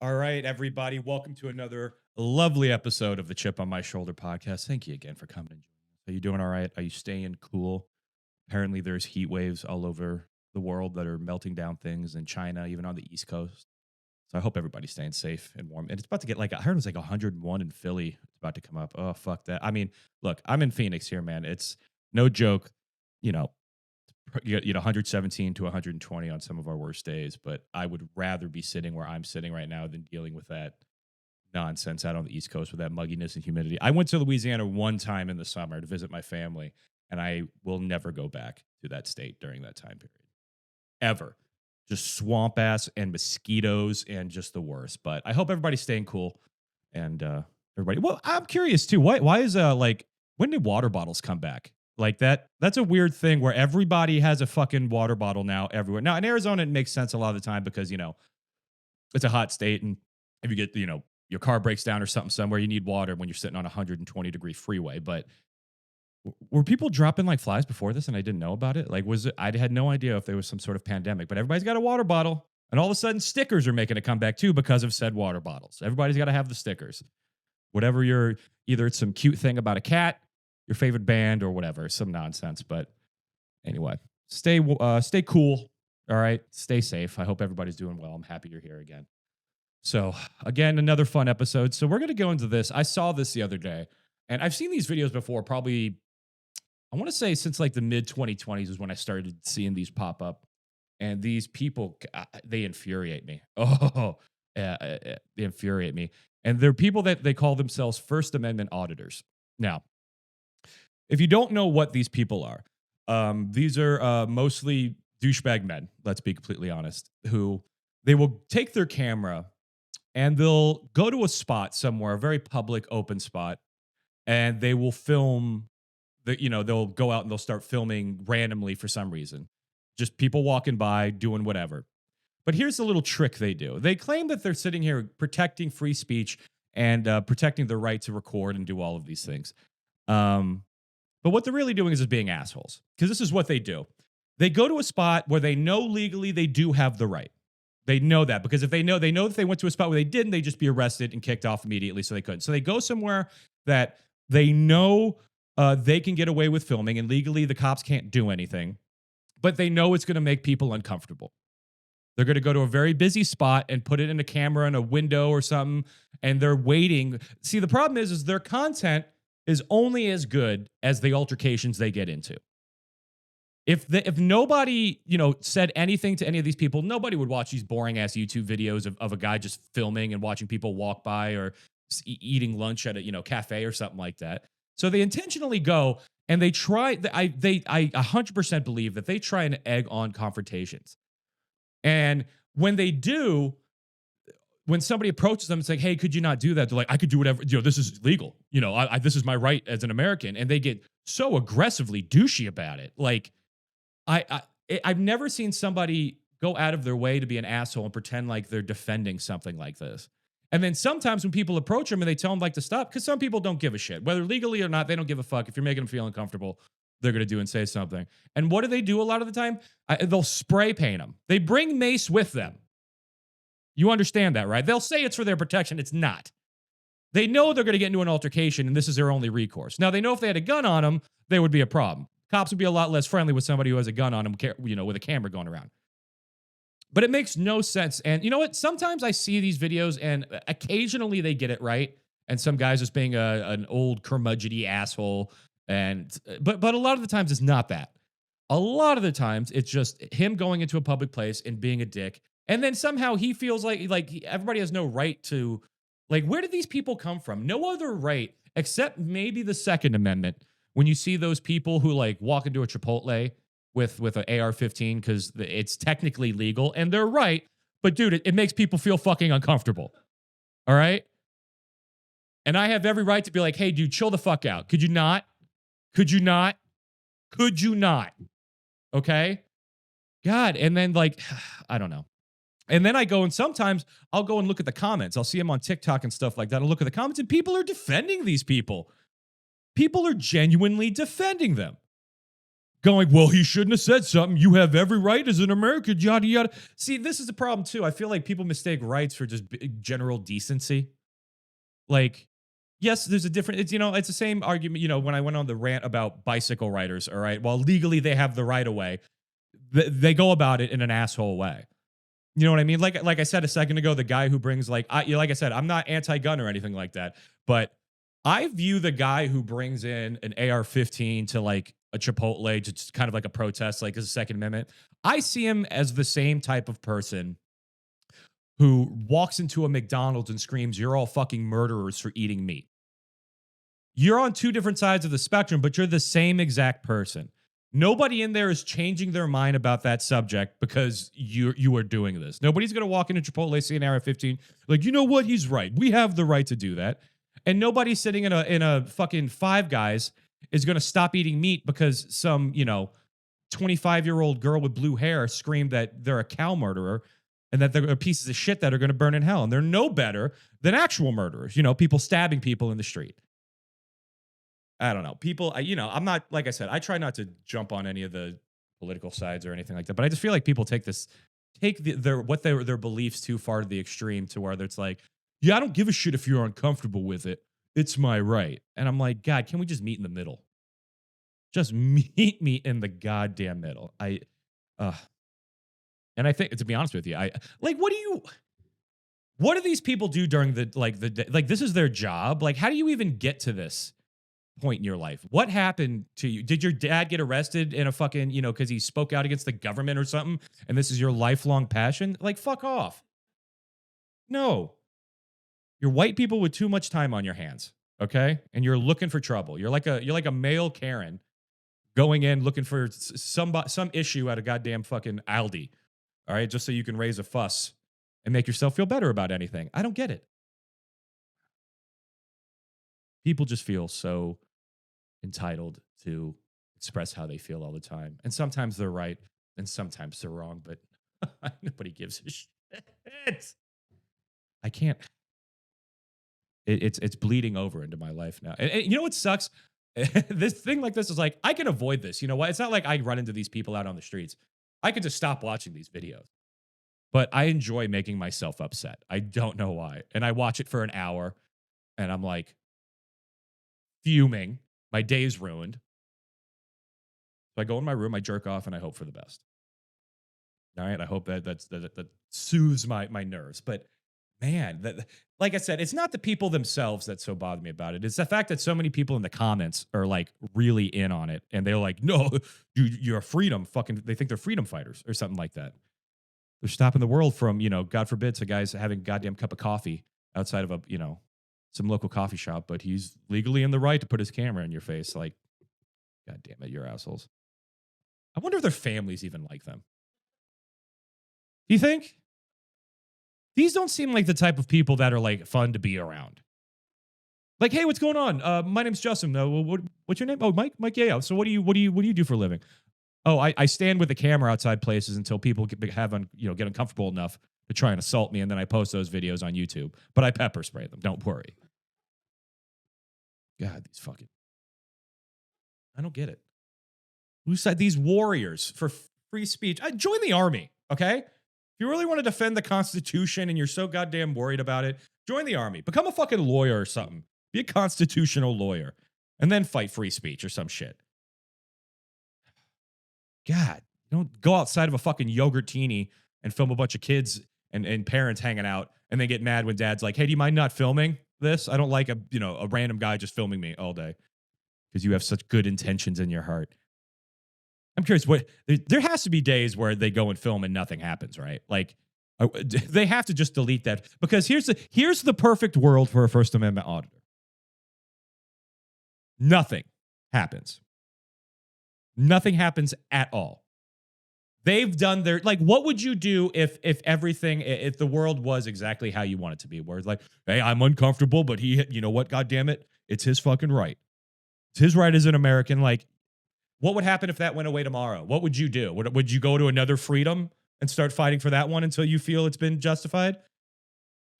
All right, everybody. Welcome to another lovely episode of the Chip on My Shoulder podcast. Thank you again for coming and joining us. Are you doing all right? Are you staying cool? Apparently, there's heat waves all over the world that are melting down things in China, even on the East Coast. So I hope everybody's staying safe and warm. And it's about to get I heard it was like 101 in Philly. It's about to come up. Oh, fuck that. I mean, look, I'm in Phoenix here, man. It's no joke. You know, you get 117 to 120 on some of our worst days, but I would rather be sitting where I'm sitting right now than dealing with that nonsense out on the East Coast with that mugginess and humidity. I went to Louisiana one time in the summer to visit my family, and I will never go back to that state during that time period ever. Just swamp ass and mosquitoes and just the worst. But I hope everybody's staying cool and everybody. Well, I'm curious too. Why is like when did water bottles come back? Like that's a weird thing where everybody has a fucking water bottle now everywhere. Now in Arizona, it makes sense a lot of the time because it's a hot state, and if you get your car breaks down or something somewhere, you need water when you're sitting on a 120-degree freeway. But were people dropping like flies before this and I didn't know about it? Like, was it? I had no idea if there was some sort of pandemic, but everybody's got a water bottle, and all of a sudden stickers are making a comeback too because of said water bottles. Everybody's got to have the stickers. Whatever either it's some cute thing about a cat, your favorite band, or whatever, some nonsense. But anyway, stay cool. All right, stay safe. I hope everybody's doing well. I'm happy you're here again. So again, another fun episode. So we're gonna go into this. I saw this the other day, and I've seen these videos before. Probably, I want to say since like the mid 2020s is when I started seeing these pop up. And these people, they infuriate me. They infuriate me. And they're people that they call themselves First Amendment auditors. Now, if you don't know what these people are, these are mostly douchebag men, let's be completely honest, who they will take their camera and they'll go to a spot somewhere, a very public, open spot, and they will film they'll go out and they'll start filming randomly for some reason. Just people walking by, doing whatever. But here's the little trick they do. They claim that they're sitting here protecting free speech and protecting the right to record and do all of these things. But what they're really doing is just being assholes, because this is what they do. They go to a spot where they know legally they do have the right. They know that because if they know if they went to a spot where they didn't, they'd just be arrested and kicked off immediately, so they couldn't. So they go somewhere that they know they can get away with filming, and legally the cops can't do anything, but they know it's going to make people uncomfortable. They're going to go to a very busy spot and put it in a camera in a window or something, and they're waiting. See, the problem is their content is only as good as the altercations they get into. If nobody, said anything to any of these people, nobody would watch these boring ass YouTube videos of a guy just filming and watching people walk by or eating lunch at a cafe or something like that. So they intentionally go and they try. I 100% believe that they try and egg on confrontations. And when they do, when somebody approaches them and saying, "Hey, could you not do that?" They're like, "I could do whatever. This is legal. This is my right as an American." And they get so aggressively douchey about it. Like, I've never seen somebody go out of their way to be an asshole and pretend like they're defending something like this. And then sometimes when people approach them and they tell them like to stop, because some people don't give a shit, whether legally or not, they don't give a fuck. If you're making them feel uncomfortable, they're going to do and say something. And what do a lot of the time? They'll spray paint them. They bring mace with them. You understand that, right? They'll say it's for their protection. It's not. They know they're going to get into an altercation, and this is their only recourse. Now, they know if they had a gun on them, there would be a problem. Cops would be a lot less friendly with somebody who has a gun on them, with a camera going around. But it makes no sense. And you know what? Sometimes I see these videos, and occasionally they get it right. And some guy's just being an old curmudgeony asshole. But a lot of the times it's not that. A lot of the times it's just him going into a public place and being a dick. And then somehow he feels like everybody has no right to, where did these people come from? No other right except maybe the Second Amendment. When you see those people who walk into a Chipotle with an AR-15 because it's technically legal and they're right, but dude, it makes people feel fucking uncomfortable. All right? And I have every right to be like, "Hey, dude, chill the fuck out. Could you not? Could you not? Could you not?" Okay? God. And then I don't know. And then I go and sometimes I'll go and look at the comments. I'll see them on TikTok and stuff like that. I'll look at the comments and people are defending these people. People are genuinely defending them. going, well, he shouldn't have said something. You have every right as an American, yada, yada. See, this is the problem, too. I feel like people mistake rights for just general decency. Like, yes, there's a different, it's the same argument, when I went on the rant about bicycle riders, all right? While legally they have the right of way, they go about it in an asshole way. You know what I mean? Like I said a second ago, the guy who brings like I said, I'm not anti-gun or anything like that, but I view the guy who brings in an AR-15 to like a Chipotle, just kind of like a protest, like as a Second Amendment. I see him as the same type of person who walks into a McDonald's and screams, "You're all fucking murderers for eating meat." You're on two different sides of the spectrum, but you're the same exact person. Nobody in there is changing their mind about that subject because you are doing this. Nobody's going to walk into Chipotle, see an AR-15, like, you know what? He's right. We have the right to do that. And nobody sitting in a fucking Five Guys is going to stop eating meat because some 25-year-old girl with blue hair screamed that they're a cow murderer and that they're pieces of shit that are going to burn in hell. And they're no better than actual murderers. People stabbing people in the street. I don't know. People, I'm not, like I said, I try not to jump on any of the political sides or anything like that, but I just feel like people take their beliefs too far to the extreme to where it's like, yeah, I don't give a shit if you're uncomfortable with it. It's my right. And I'm like, God, can we just meet in the middle? Just meet me in the goddamn middle. And I think, to be honest with you, what do these people do during the day? Like, this is their job. Like, how do you even get to this point in your life? What happened to you? Did your dad get arrested in a fucking, because he spoke out against the government or something, and this is your lifelong passion? Like, fuck off. No. You're white people with too much time on your hands, okay? And you're looking for trouble. You're like a male Karen going in looking for some issue at a goddamn fucking Aldi, all right? Just so you can raise a fuss and make yourself feel better about anything. I don't get it. People just feel so entitled to express how they feel all the time. And sometimes they're right and sometimes they're wrong, but nobody gives a shit. I can't. It's bleeding over into my life now. And you know what sucks? This thing like this is like, I can avoid this. You know what? It's not like I run into these people out on the streets. I could just stop watching these videos. But I enjoy making myself upset. I don't know why. And I watch it for an hour and I'm like fuming. My day's ruined. So I go in my room, I jerk off, and I hope for the best. All right. I hope that soothes my nerves. But man, like I said, it's not the people themselves that so bother me about it. It's the fact that so many people in the comments are like really in on it, and they're like, "No, you're a freedom fucking." They think they're freedom fighters or something like that. They're stopping the world from, God forbid, some guys having a goddamn cup of coffee outside of some local coffee shop, but he's legally in the right to put his camera in your face. Like, God damn it, you're assholes. I wonder if their families even like them. Do you think? These don't seem like the type of people that are like fun to be around. Like, hey, what's going on? My name's Justin. What's your name? Oh, Mike. Mike. Yeah. So what do you do for a living? Oh, I stand with the camera outside places until people get uncomfortable enough to try and assault me, and then I post those videos on YouTube. But I pepper spray them. Don't worry. God, I don't get it. Who said these warriors for free speech? Join the army, okay? If you really want to defend the Constitution and you're so goddamn worried about it, join the army. Become a fucking lawyer or something. Be a constitutional lawyer. And then fight free speech or some shit. God, don't go outside of a fucking yogurtini and film a bunch of kids and parents hanging out and then get mad when dad's like, hey, do you mind not filming this? I don't like a random guy just filming me all day because you have such good intentions in your heart. I'm curious, there has to be days where they go and film and nothing happens, right? Like, they have to just delete that, because here's the perfect world for a First Amendment auditor. Nothing happens. Nothing happens at all. They've done their, like, what would you do if the world was exactly how you want it to be? Where it's like, hey, I'm uncomfortable, but you know what? God damn it. It's his fucking right. It's his right as an American. Like, what would happen if that went away tomorrow? What would you do? Would you go to another freedom and start fighting for that one until you feel it's been justified?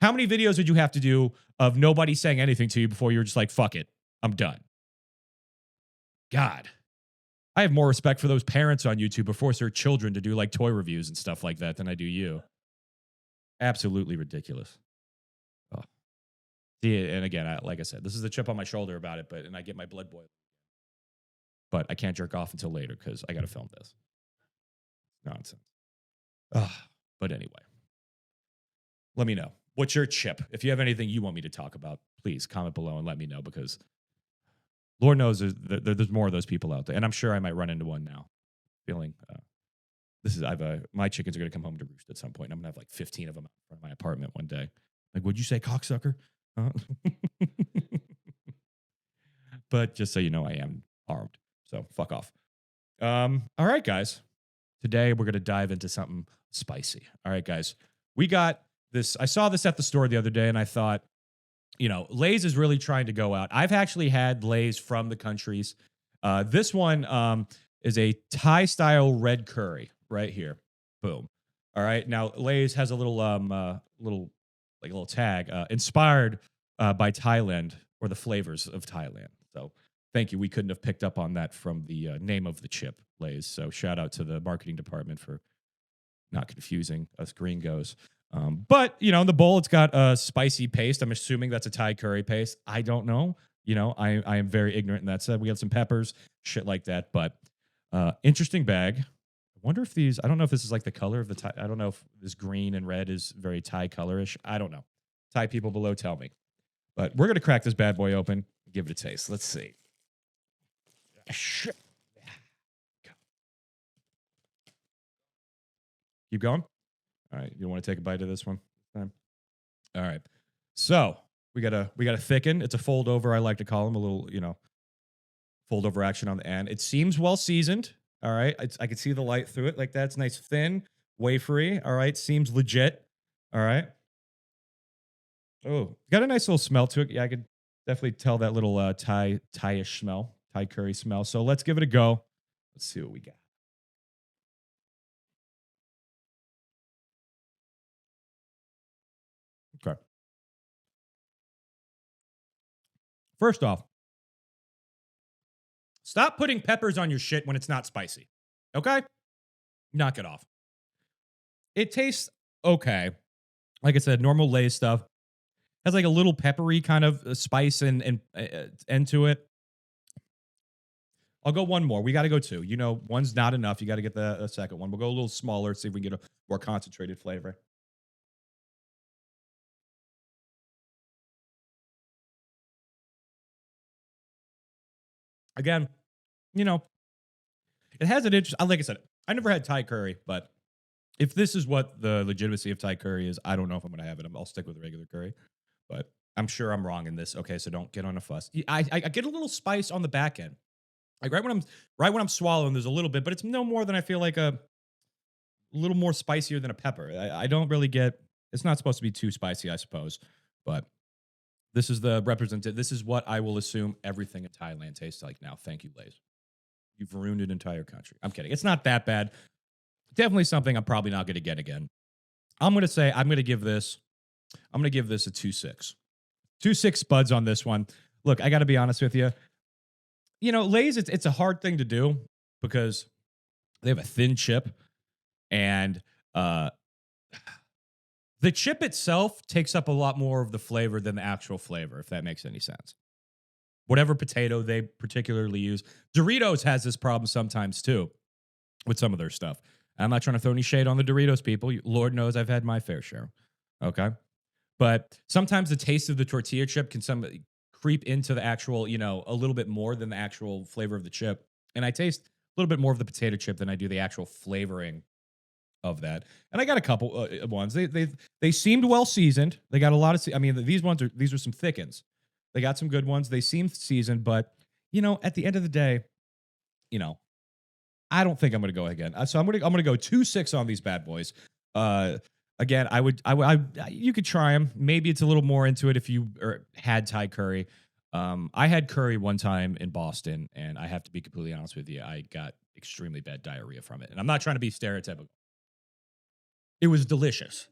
How many videos would you have to do of nobody saying anything to you before you're just like, fuck it, I'm done? God. I have more respect for those parents on YouTube who force their children to do like toy reviews and stuff like that than I do you. Absolutely ridiculous. Oh. See, and again, like I said, this is a chip on my shoulder about it, and I get my blood boiling. But I can't jerk off until later because I got to film this. Nonsense. Ugh. But anyway, let me know. What's your chip? If you have anything you want me to talk about, please comment below and let me know because Lord knows there's more of those people out there. And I'm sure I might run into one now. Feeling my chickens are going to come home to roost at some point. And I'm going to have like 15 of them in front of my apartment one day. Like, would you say cocksucker? But just so you know, I am armed. So fuck off. All right, guys. Today we're going to dive into something spicy. All right, guys. We got this. I saw this at the store the other day and I thought, Lay's is really trying to go out. I've actually had Lay's from the countries. This one is a Thai style red curry right here. Boom. All right. Now Lay's has a little tag inspired by Thailand or the flavors of Thailand. So thank you. We couldn't have picked up on that from the name of the chip, Lay's. So shout out to the marketing department for not confusing us gringos. But in the bowl, it's got a spicy paste. I'm assuming that's a Thai curry paste. I don't know. I am very ignorant in that said. We got some peppers, shit like that. But interesting bag. I wonder if I don't know if this is like the color of the Thai. I don't know if this green and red is very Thai colorish. I don't know. Thai people below, tell me. But we're going to crack this bad boy open and give it a taste. Let's see. Shit. Keep going. All right, you want to take a bite of this one? All right. So we got a thicken. It's a fold over. I like to call them a little, fold over action on the end. It seems well seasoned. All right, I can see the light through it like that. It's nice, thin, wafery. All right, seems legit. All right. Oh, got a nice little smell to it. Yeah, I could definitely tell that little Thai-ish smell, Thai curry smell. So let's give it a go. Let's see what we got. Okay. First off, stop putting peppers on your shit when it's not spicy. Okay? Knock it off. It tastes okay. Like I said, normal Lay's stuff. Has like a little peppery kind of spice and end to it. I'll go one more. We got to go two. One's not enough. You got to get the second one. We'll go a little smaller, see if we can get a more concentrated flavor. Again, it has an interest. Like I said, I never had Thai curry, but if this is what the legitimacy of Thai curry is, I don't know if I'm going to have it. I'll stick with regular curry, but I'm sure I'm wrong in this. Okay, so don't get on a fuss. I get a little spice on the back end, like right when I'm swallowing. There's a little bit, but it's no more than I feel like a little more spicier than a pepper. I don't really get. It's not supposed to be too spicy, I suppose, but this is the representative. This is what I will assume everything in Thailand tastes like now. Thank you, Lay's. You've ruined an entire country. I'm kidding. It's not that bad. Definitely something I'm probably not going to get again. I'm going to give this a 2.6. 2.6 spuds on this one. Look, I got to be honest with you. Lay's, it's a hard thing to do because they have a thin chip and the chip itself takes up a lot more of the flavor than the actual flavor, if that makes any sense. Whatever potato they particularly use. Doritos has this problem sometimes too with some of their stuff. I'm not trying to throw any shade on the Doritos people. Lord knows I've had my fair share. Okay. But sometimes the taste of the tortilla chip can creep into the actual, a little bit more than the actual flavor of the chip. And I taste a little bit more of the potato chip than I do the actual flavoring of that. And I got a couple ones. They seemed well seasoned. They got a lot of. These are some thickens. They got some good ones. They seem seasoned, but at the end of the day, I don't think I'm going to go again. So I'm going to go 2.6 on these bad boys. Again, you could try them. Maybe it's a little more into it if you had Thai curry. I had curry one time in Boston, and I have to be completely honest with you, I got extremely bad diarrhea from it. And I'm not trying to be stereotypical. It was delicious.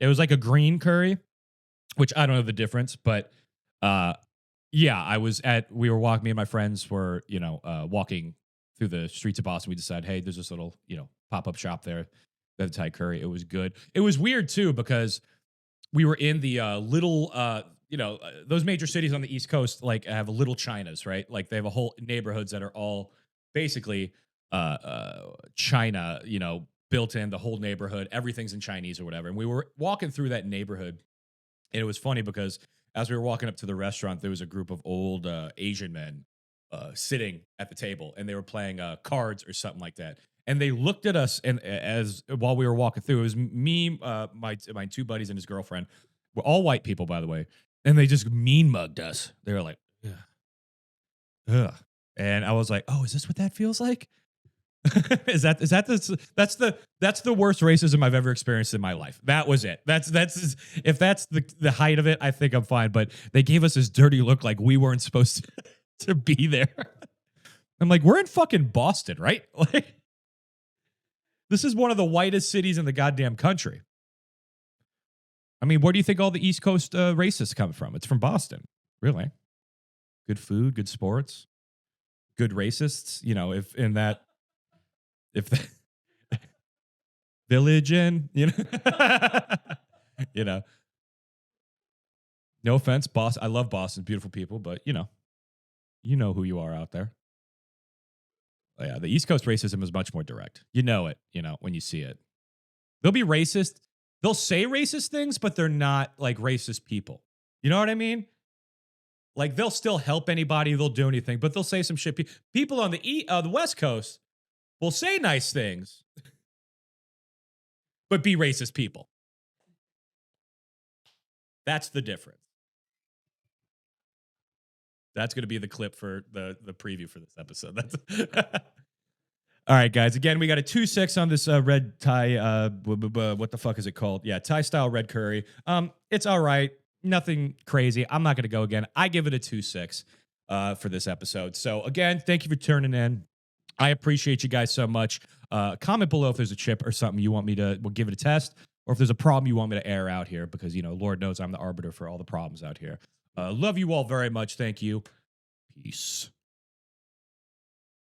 It was like a green curry, which I don't know the difference, but yeah, me and my friends were, walking through the streets of Boston, we decided, hey, there's this little, pop up shop there. They have Thai curry. It was good. It was weird too because we were in the little, those major cities on the East Coast like have little Chinas, right? Like they have a whole neighborhoods that are all basically China, built in the whole neighborhood. Everything's in Chinese or whatever. And we were walking through that neighborhood, and it was funny because as we were walking up to the restaurant, there was a group of old Asian men sitting at the table, and they were playing cards or something like that. And they looked at us, and as while we were walking through, it was me, my two buddies, and his girlfriend. We're all white people, by the way, and they just mean mugged us. They were like, ugh, ugh. And I was like, oh, is this what that feels like? That's the worst racism I've ever experienced in my life. That was it. That's if that's the height of it, I think I'm fine. But they gave us this dirty look like we weren't supposed to be there. I'm like, we're in fucking Boston, right? Like, this is one of the whitest cities in the goddamn country. I mean, where do you think all the East Coast racists come from? It's from Boston, really. Good food, good sports, good racists. If the Village Inn, you know, no offense, Boston. I love Boston, beautiful people, but you know who you are out there. Oh, yeah, the East Coast racism is much more direct. You know it, when you see it. They'll be racist. They'll say racist things, but they're not like racist people. You know what I mean? Like they'll still help anybody. They'll do anything, but they'll say some shit. People on the West Coast will say nice things, but be racist people. That's the difference. That's going to be the clip for the preview for this episode. That's all right, guys. Again, we got a 2-6 on this red Thai. What the fuck is it called? Yeah, Thai style red curry. It's all right. Nothing crazy. I'm not going to go again. I give it a 2-6 for this episode. So again, thank you for tuning in. I appreciate you guys so much. Comment below if there's a chip or something you want me to give it a test, or if there's a problem you want me to air out here, because Lord knows I'm the arbiter for all the problems out here. Love you all very much. Thank you. Peace.